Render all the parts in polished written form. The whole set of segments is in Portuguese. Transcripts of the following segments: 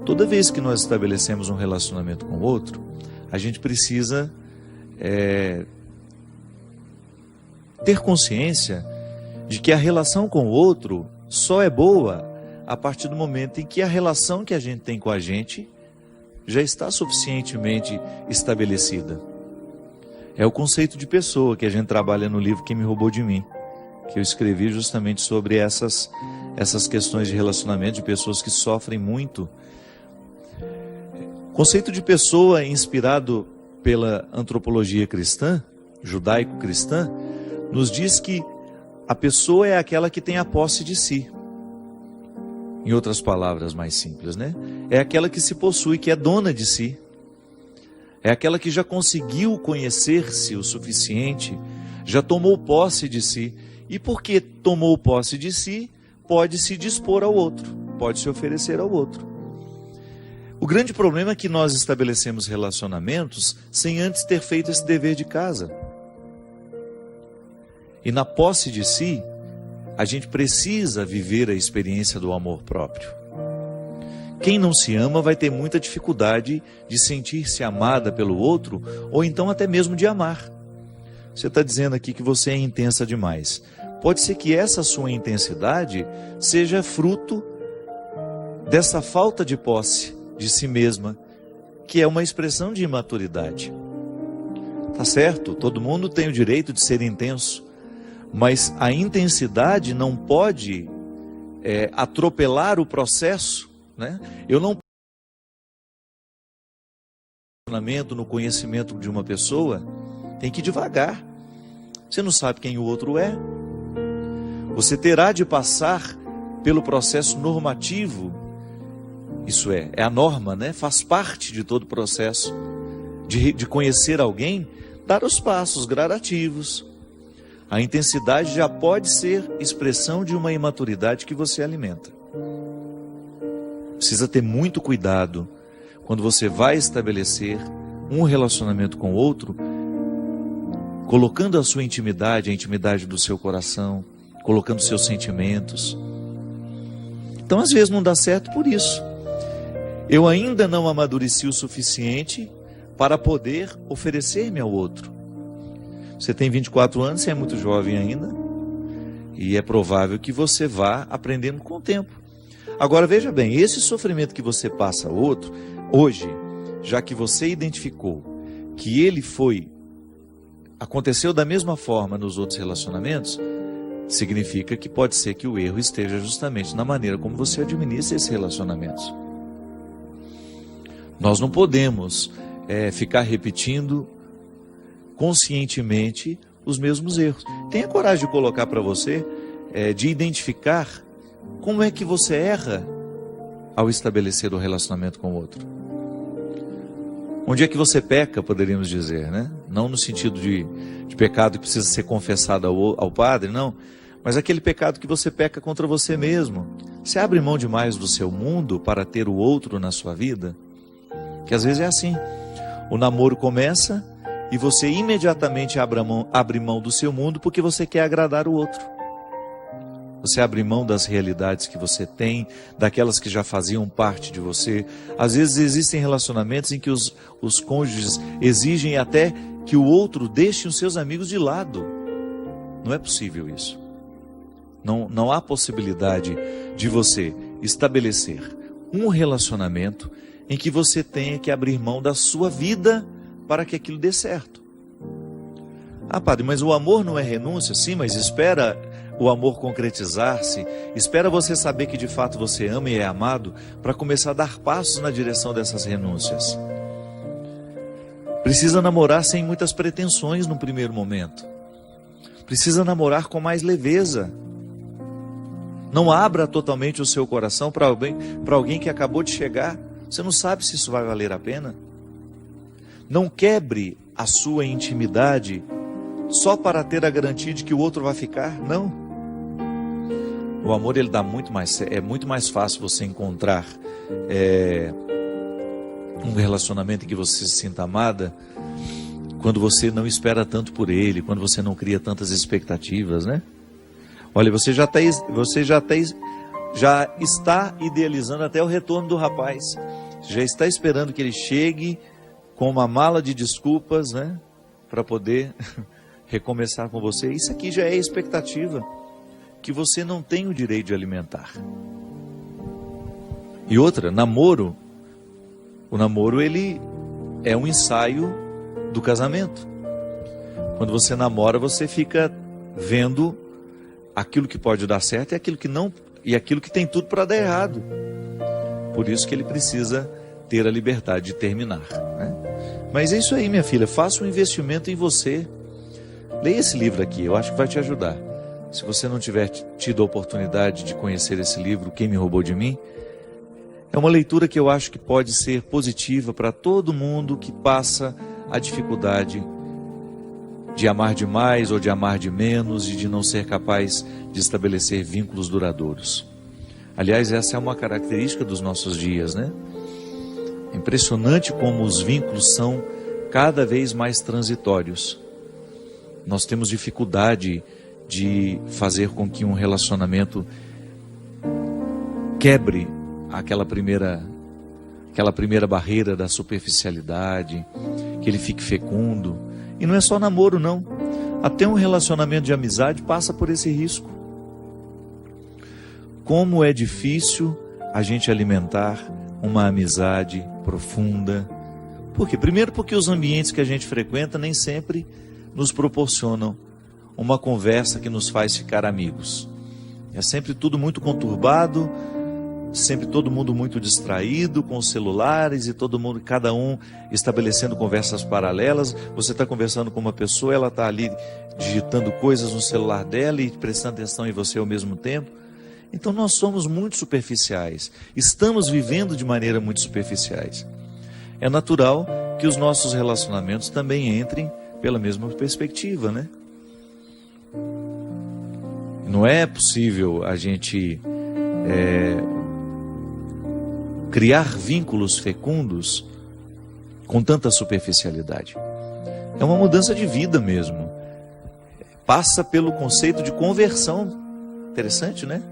Toda vez que nós estabelecemos um relacionamento com o outro, a gente precisa ter consciência de que a relação com o outro só é boa a partir do momento em que a relação que a gente tem com a gente já está suficientemente estabelecida. É o conceito de pessoa que a gente trabalha no livro Quem Me Roubou de Mim, que eu escrevi justamente sobre essas questões de relacionamento de pessoas que sofrem muito. O conceito de pessoa inspirado pela antropologia cristã, judaico-cristã, nos diz que a pessoa é aquela que tem a posse de si. Em outras palavras mais simples, né? É aquela que se possui, que é dona de si. É aquela que já conseguiu conhecer-se o suficiente, já tomou posse de si. E porque tomou posse de si, pode se dispor ao outro, pode se oferecer ao outro. O grande problema é que nós estabelecemos relacionamentos sem antes ter feito esse dever de casa. E na posse de si, a gente precisa viver a experiência do amor próprio. Quem não se ama vai ter muita dificuldade de sentir-se amada pelo outro, ou então até mesmo de amar. Você está dizendo aqui que você é intensa demais. Pode ser que essa sua intensidade seja fruto dessa falta de posse de si mesma, que é uma expressão de imaturidade. Tá certo? Todo mundo tem o direito de ser intenso, mas a intensidade não pode atropelar o processo, né? Eu não no conhecimento de uma pessoa, tem que ir devagar. Você não sabe quem o outro é. Você terá de passar pelo processo normativo. Isso é a norma, né? Faz parte de todo o processo de conhecer alguém, dar os passos gradativos. A intensidade já pode ser expressão de uma imaturidade que você alimenta. Precisa ter muito cuidado quando você vai estabelecer um relacionamento com o outro, colocando a sua intimidade, a intimidade do seu coração, colocando seus sentimentos. Então, às vezes não dá certo por isso. Eu ainda não amadureci o suficiente para poder oferecer-me ao outro. Você tem 24 anos, você é muito jovem ainda, e é provável que você vá aprendendo com o tempo. Agora veja bem, esse sofrimento que você passa ao outro, hoje, já que você identificou que ele aconteceu da mesma forma nos outros relacionamentos, significa que pode ser que o erro esteja justamente na maneira como você administra esses relacionamentos. Nós não podemos ficar repetindo conscientemente os mesmos erros. Tenha coragem de colocar para você, de identificar como é que você erra ao estabelecer o relacionamento com o outro. Onde é que você peca, poderíamos dizer, né? Não no sentido de pecado que precisa ser confessado ao padre, não. Mas aquele pecado que você peca contra você mesmo. Você abre mão demais do seu mundo para ter o outro na sua vida? Que às vezes é assim. O namoro começa e você imediatamente abre mão do seu mundo porque você quer agradar o outro. Você abre mão das realidades que você tem, daquelas que já faziam parte de você. Às vezes existem relacionamentos em que os cônjuges exigem até que o outro deixe os seus amigos de lado. Não é possível isso. Não há possibilidade de você estabelecer um relacionamento em que você tenha que abrir mão da sua vida para que aquilo dê certo. Ah, padre, mas o amor não é renúncia? Sim, mas espera o amor concretizar-se, espera você saber que de fato você ama e é amado, para começar a dar passos na direção dessas renúncias. Precisa namorar sem muitas pretensões no primeiro momento. Precisa namorar com mais leveza. Não abra totalmente o seu coração para alguém que acabou de chegar. Você não sabe se isso vai valer a pena. Não quebre a sua intimidade só para ter a garantia de que o outro vai ficar. Não. O amor, ele dá é muito mais fácil você encontrar um relacionamento em que você se sinta amada quando você não espera tanto por ele, quando você não cria tantas expectativas, né? Olha, você já já está idealizando até o retorno do rapaz, já está esperando que ele chegue com uma mala de desculpas, né, para poder recomeçar com você. Isso aqui já é expectativa que você não tem o direito de alimentar. E outra, namoro, o namoro ele é um ensaio do casamento. Quando você namora, você fica vendo aquilo que pode dar certo e aquilo que não, e aquilo que tem tudo para dar errado. Por isso que ele precisa ter a liberdade de terminar, né? Mas é isso aí, minha filha, faça um investimento em você. Leia esse livro aqui, eu acho que vai te ajudar. Se você não tiver tido a oportunidade de conhecer esse livro, Quem Me Roubou de Mim, é uma leitura que eu acho que pode ser positiva para todo mundo que passa a dificuldade de amar demais ou de amar de menos e de não ser capaz de estabelecer vínculos duradouros. Aliás, essa é uma característica dos nossos dias, né? É impressionante como os vínculos são cada vez mais transitórios. Nós temos dificuldade de fazer com que um relacionamento quebre aquela primeira barreira da superficialidade, que ele fique fecundo. E não é só namoro, não. Até um relacionamento de amizade passa por esse risco. Como é difícil a gente alimentar uma amizade profunda. Por quê? Primeiro porque os ambientes que a gente frequenta nem sempre nos proporcionam uma conversa que nos faz ficar amigos. É sempre tudo muito conturbado, sempre todo mundo muito distraído com os celulares e todo mundo, cada um estabelecendo conversas paralelas. Você está conversando com uma pessoa, ela está ali digitando coisas no celular dela e prestando atenção em você ao mesmo tempo. Então nós somos muito superficiais, estamos vivendo de maneira muito superficiais. É natural que os nossos relacionamentos também entrem pela mesma perspectiva, né? Não é possível a gente criar vínculos fecundos com tanta superficialidade. É uma mudança de vida mesmo. Passa pelo conceito de conversão. Interessante, né?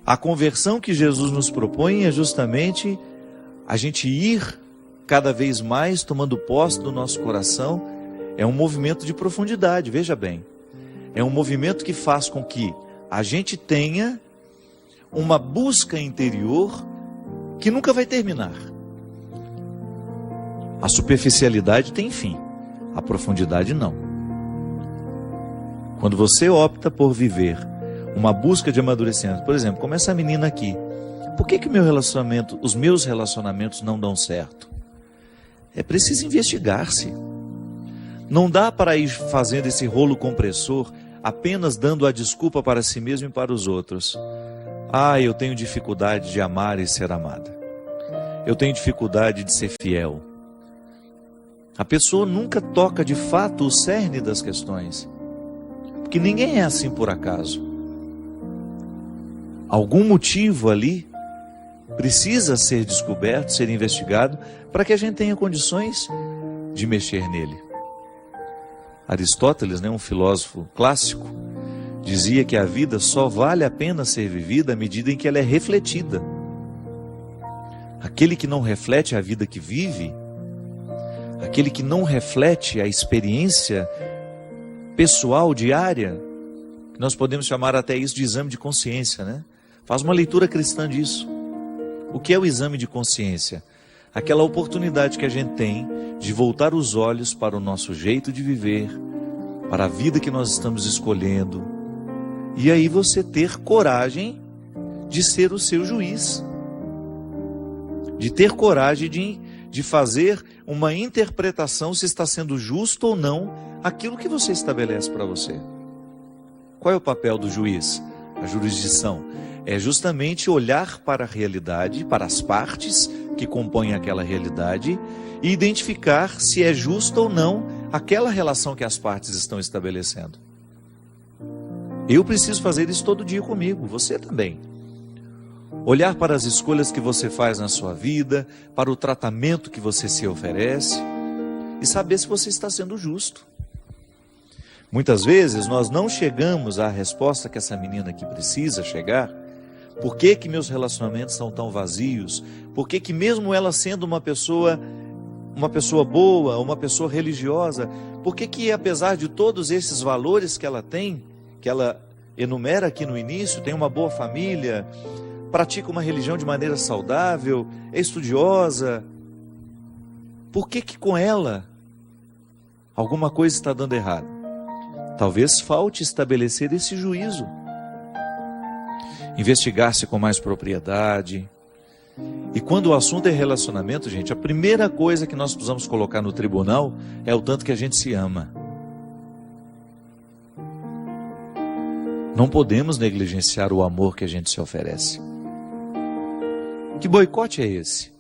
A conversão que Jesus nos propõe é justamente a gente ir cada vez mais tomando posse do nosso coração. É um movimento de profundidade, veja bem. É um movimento que faz com que a gente tenha uma busca interior que nunca vai terminar. A superficialidade tem fim, a profundidade não. Quando você opta por viver uma busca de amadurecimento, por exemplo, como essa menina aqui, por que os meus relacionamentos não dão certo? É preciso investigar-se. Não dá para ir fazendo esse rolo compressor apenas dando a desculpa para si mesmo e para os outros. Ah, eu tenho dificuldade de amar e ser amada. Eu tenho dificuldade de ser fiel. A pessoa nunca toca de fato o cerne das questões. Porque ninguém é assim por acaso. Algum motivo ali precisa ser descoberto, ser investigado, para que a gente tenha condições de mexer nele. Aristóteles, um filósofo clássico, dizia que a vida só vale a pena ser vivida à medida em que ela é refletida. Aquele que não reflete a vida que vive, aquele que não reflete a experiência pessoal diária, nós podemos chamar até isso de exame de consciência, né? Faz uma leitura cristã disso. O que é o exame de consciência? Aquela oportunidade que a gente tem de voltar os olhos para o nosso jeito de viver, para a vida que nós estamos escolhendo, e aí você ter coragem de ser o seu juiz, de ter coragem de fazer uma interpretação se está sendo justo ou não aquilo que você estabelece para você. Qual é o papel do juiz? A jurisdição é justamente olhar para a realidade, para as partes que compõem aquela realidade e identificar se é justa ou não aquela relação que as partes estão estabelecendo. Eu preciso fazer isso todo dia comigo, você também. Olhar para as escolhas que você faz na sua vida, para o tratamento que você se oferece e saber se você está sendo justo. Muitas vezes nós não chegamos à resposta que essa menina aqui precisa chegar, Por que que meus relacionamentos são tão vazios? Por que que mesmo ela sendo uma pessoa boa, uma pessoa religiosa, por que que apesar de todos esses valores que ela tem, que ela enumera aqui no início, tem uma boa família, pratica uma religião de maneira saudável, é estudiosa, por que que com ela alguma coisa está dando errado? Talvez falte estabelecer esse juízo, investigar-se com mais propriedade. E quando o assunto é relacionamento, gente, a primeira coisa que nós precisamos colocar no tribunal é o tanto que a gente se ama. Não podemos negligenciar o amor que a gente se oferece. Que boicote é esse?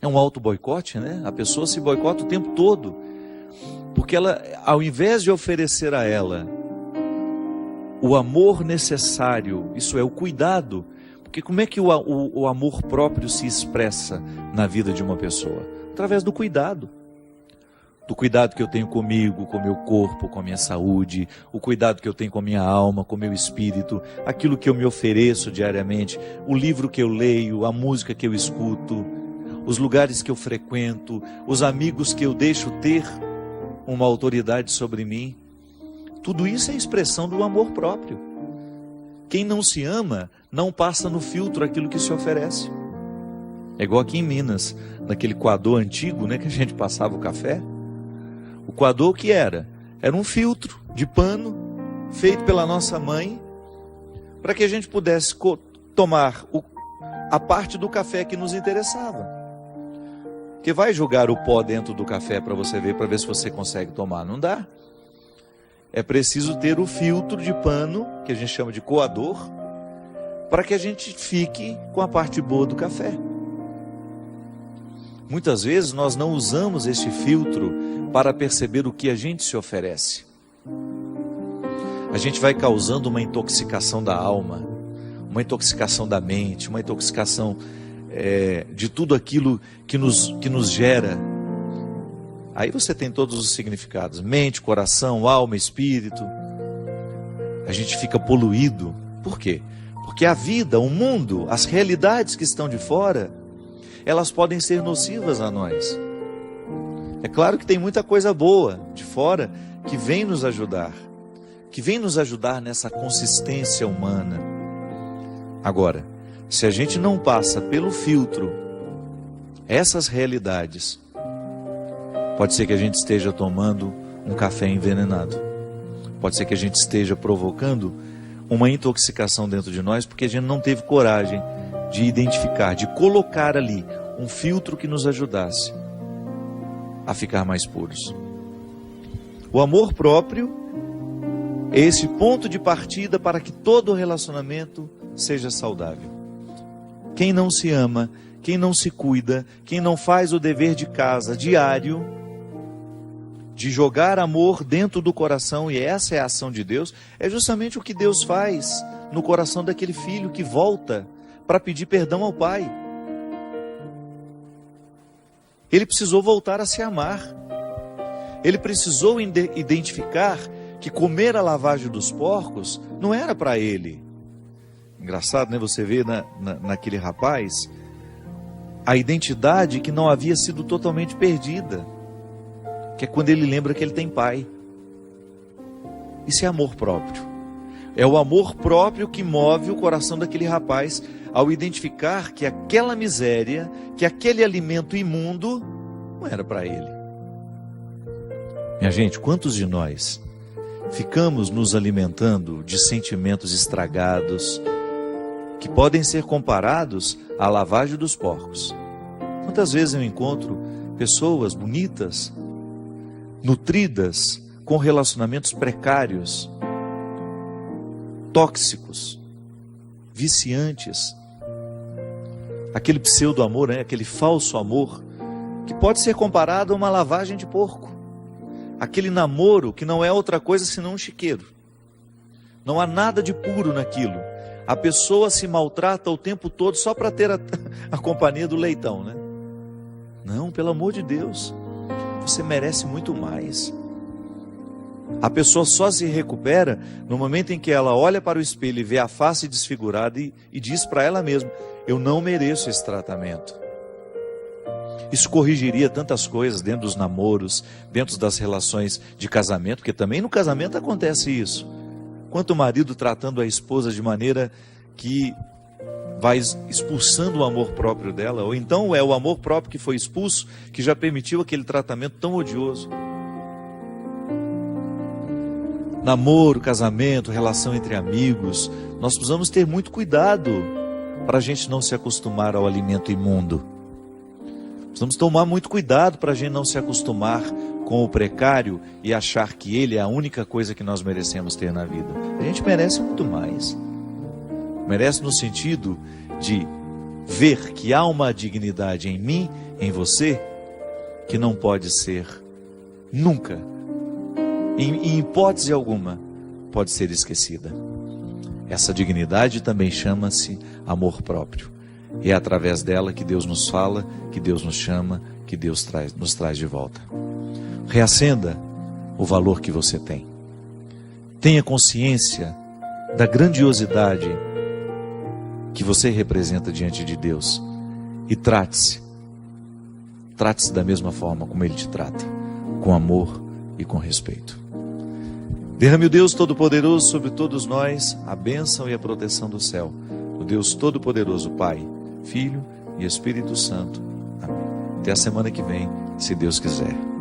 É um auto-boicote, né? A pessoa se boicota o tempo todo, porque ela, ao invés de oferecer a ela o amor necessário, isso é, o cuidado, porque como é que o amor próprio se expressa na vida de uma pessoa? Através do cuidado que eu tenho comigo, com o meu corpo, com a minha saúde, o cuidado que eu tenho com a minha alma, com o meu espírito, aquilo que eu me ofereço diariamente, o livro que eu leio, a música que eu escuto, os lugares que eu frequento, os amigos que eu deixo ter uma autoridade sobre mim. Tudo isso é expressão do amor próprio. Quem não se ama, não passa no filtro aquilo que se oferece. É igual aqui em Minas, naquele coador antigo, né, que a gente passava o café. O coador que era? Era um filtro de pano, feito pela nossa mãe, para que a gente pudesse tomar a parte do café que nos interessava. Porque vai jogar o pó dentro do café para você ver, para ver se você consegue tomar. Não dá. É preciso ter o filtro de pano, que a gente chama de coador, para que a gente fique com a parte boa do café. Muitas vezes nós não usamos este filtro para perceber o que a gente se oferece. A gente vai causando uma intoxicação da alma, uma intoxicação da mente, uma intoxicação de tudo aquilo que nos gera. Aí você tem todos os significados: mente, coração, alma, espírito. A gente fica poluído. Por quê? Porque a vida, o mundo, as realidades que estão de fora, elas podem ser nocivas a nós. É claro que tem muita coisa boa de fora que vem nos ajudar, nessa consistência humana. Agora, se a gente não passa pelo filtro essas realidades, pode ser que a gente esteja tomando um café envenenado. Pode ser que a gente esteja provocando uma intoxicação dentro de nós, porque a gente não teve coragem de identificar, de colocar ali um filtro que nos ajudasse a ficar mais puros. O amor próprio é esse ponto de partida para que todo relacionamento seja saudável. Quem não se ama, quem não se cuida, quem não faz o dever de casa diário, de jogar amor dentro do coração, e essa é a ação de Deus, é justamente o que Deus faz no coração daquele filho que volta para pedir perdão ao pai. Ele precisou voltar a se amar. Ele precisou identificar que comer a lavagem dos porcos não era para ele. Engraçado, né? Você vê naquele rapaz a identidade que não havia sido totalmente perdida, que é quando ele lembra que ele tem pai. Isso é amor próprio. É o amor próprio que move o coração daquele rapaz ao identificar que aquela miséria, que aquele alimento imundo não era para ele. Minha gente, quantos de nós ficamos nos alimentando de sentimentos estragados que podem ser comparados à lavagem dos porcos? Quantas vezes eu encontro pessoas bonitas, nutridas, com relacionamentos precários, tóxicos, viciantes, aquele pseudo-amor, né? Aquele falso amor, que pode ser comparado a uma lavagem de porco, aquele namoro que não é outra coisa senão um chiqueiro, não há nada de puro naquilo, a pessoa se maltrata o tempo todo só para ter a companhia do leitão, né? Não, pelo amor de Deus, você merece muito mais. A pessoa só se recupera no momento em que ela olha para o espelho e vê a face desfigurada e diz para ela mesma: eu não mereço esse tratamento. Isso corrigiria tantas coisas dentro dos namoros, dentro das relações de casamento, porque também no casamento acontece isso. Quanto o marido tratando a esposa de maneira que vai expulsando o amor próprio dela, ou então é o amor próprio que foi expulso, que já permitiu aquele tratamento tão odioso. Namoro, casamento, relação entre amigos, nós precisamos ter muito cuidado para a gente não se acostumar ao alimento imundo. Precisamos tomar muito cuidado para a gente não se acostumar com o precário e achar que ele é a única coisa que nós merecemos ter na vida. A gente merece muito mais. Merece no sentido de ver que há uma dignidade em mim, em você, que não pode ser nunca, em hipótese alguma, pode ser esquecida. Essa dignidade também chama-se amor próprio. E é através dela que Deus nos fala, que Deus nos chama, que Deus nos traz de volta. Reacenda o valor que você tem. Tenha consciência da grandiosidade que você representa diante de Deus. E trate-se. Trate-se da mesma forma como Ele te trata, com amor e com respeito. Derrame o Deus Todo-Poderoso sobre todos nós a bênção e a proteção do céu. O Deus Todo-Poderoso, Pai, Filho e Espírito Santo. Amém. Até a semana que vem, se Deus quiser.